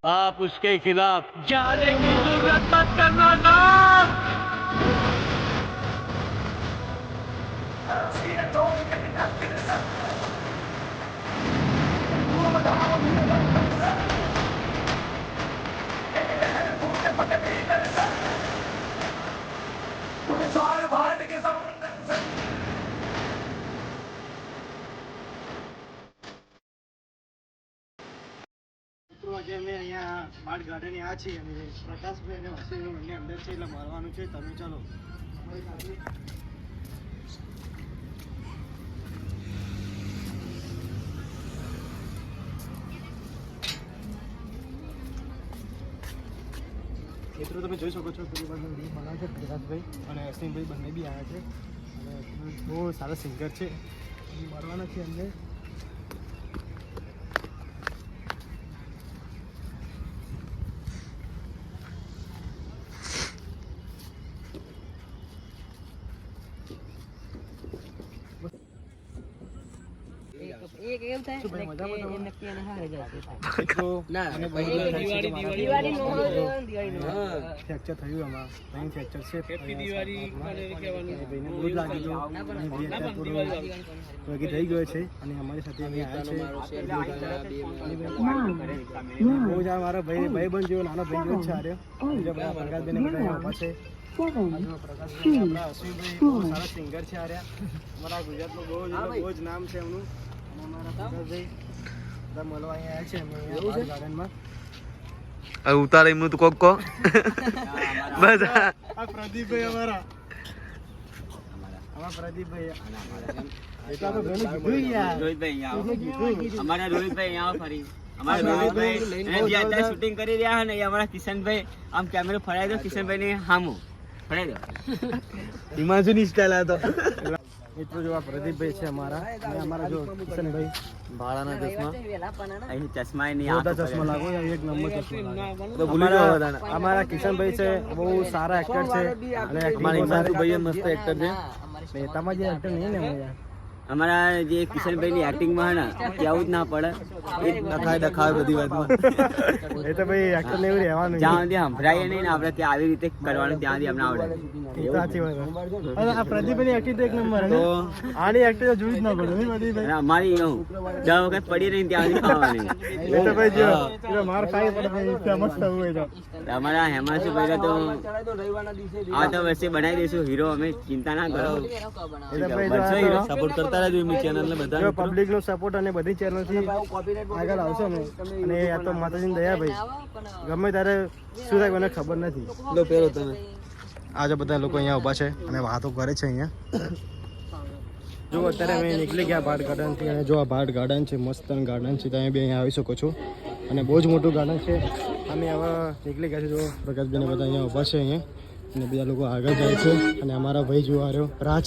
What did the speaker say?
आप उसके खिलाफ जाने की जरूरत मत करना साहब। આજે અમે અહીંયા બાળ ગાર્ડન આ છીએ અને પ્રકાશભાઈ અને વસીનું બંને અંદર છે એટલે મળવાનું છે. તમે ચાલો અમારી સાથે. મિત્રો તમે જોઈ શકો છો પેલી બાજુ રીલ બનાવે છે પ્રકાશભાઈ અને અસીમભાઈ બંને બી આવ્યા છે અને બહુ સારા સિંગર છે. મળવાના છે અમને. એક એવું થાય કે એમને કેને હારે જાય છે ના અને દિવાળી નો ફ્રેક્ચર થયું આમાં નહીં ફ્રેક્ચર છે. હેપી દિવાળી કહેવાનું ભાઈને બહુ જ લાગી ગયું વગી થઈ ગયો છે અને અમારી સાથે અહીંયા આવ્યા છે. બહુ જ મારા ભાઈબંધ જેવો નાનો ભાઈ જેવો છે આર્યો બીજા બધા પ્રકાશભાઈને બધા ઊભા છે. પ્રકાશભાઈ આપણા અશ્વિનભાઈ બહુ સારા સિંગર છે આર્યા. અમારા ગુજરાતમાં બહુ જ નામ છે એમનું. અમારા પ્રકાશભાઈ બધા મળવા અહીંયા આવ્યા છે અમે અહીંયા ગાર્ડનમાં. ઉતારે એમનું તો કોક કો બસ આ પ્રદીપભાઈ અમારા પ્રદીપભાઈ અમારા રોહિતભાઈ અહીંયા ફરી અમારા રોહિતભાઈ જે અત્યારે શૂટિંગ કરી રહ્યા ને એ અમારા કિશનભાઈ આમ કેમેરો ફરાઈ દો કિશનભાઈ ને હામું ફરાઈ દો હિમાંશુની સ્ટાઇલ આ તો મિત્રો જો આ પ્રદીપભાઈ છે અમારા અને અમારા જો કિશનભાઈ ભાડાના ચશ્મા અહીં ચશ્મા નહીં મોટા ચશ્મા લાગો એક નંબર ચશ્મા લાગો. તો ભૂલી જાવ બધાને. અમારા કિશનભાઈ છે બહુ સારા એક્ટર છે અને અમારા હિમાંશુભાઈ મસ્ત એક્ટર છે. તમારા જે એક્ટર નહીં ને યાર અમારા જે કિશનભાઈ ની એક્ટિંગ માં હે ને કેવું જ ના પડે એ ડખાય બધી વાતમાં. એ તો ભાઈ એક્ટર ને એવું રહેવાનું જ્યાં સુધી સંભળાઈએ નહીં ને આપણે ત્યાં આવી રીતે કરવાનું ત્યાં સુધી અમને આવડે. સાચી વાત. અને આ પ્રદીપભાઈ એક્ટિંગ તો એક નંબર છે. આની એક્ટિંગ જોઈ જ ના પડે પ્રદીપભાઈ. અને અમારી હું 10 વખત પડી રહી ત્યાં સુધી ખાવાની. એ તો ભાઈ જો માર ખાઈ પડે ફેમસ થવું હોય તો અમારા હેમાંશુભાઈ તો આ તો વચ્ચે બનાવી દઈશું હીરો. અમે ચિંતા ના કરો. સપોર્ટ કરતા રહેજો એમની ચેનલ ને બધા. જો પબ્લિક નો સપોર્ટ અને બધી ચેનલ થી આગળ આવશો ને અને આ તો માતાજીની દયા ભાઈ ગમે ત્યારે શું થાય મને ખબર નથી. લો પહેરો તમે. આજે બધા લોકો અહીંયા ઊભા છે અને વાતો કરે છે અહીંયા. જો અત્યારે અમે નીકળી ગયા ભાટ ગાર્ડનથી અને જો આ ભાટ ગાર્ડન છે મસ્ત ગાર્ડન છે. તમે બી અહીંયા આવી શકો છો અને બહુ જ મોટું ગાર્ડન છે. અમે હવે નીકળી ગયા છે. જો પ્રકાશભાઈને બધા અહીંયા ઊભા છે અહીંયા અને બીજા લોકો આગળ જાય છે અને અમારા ભાઈ જોવા રહ્યો રાજ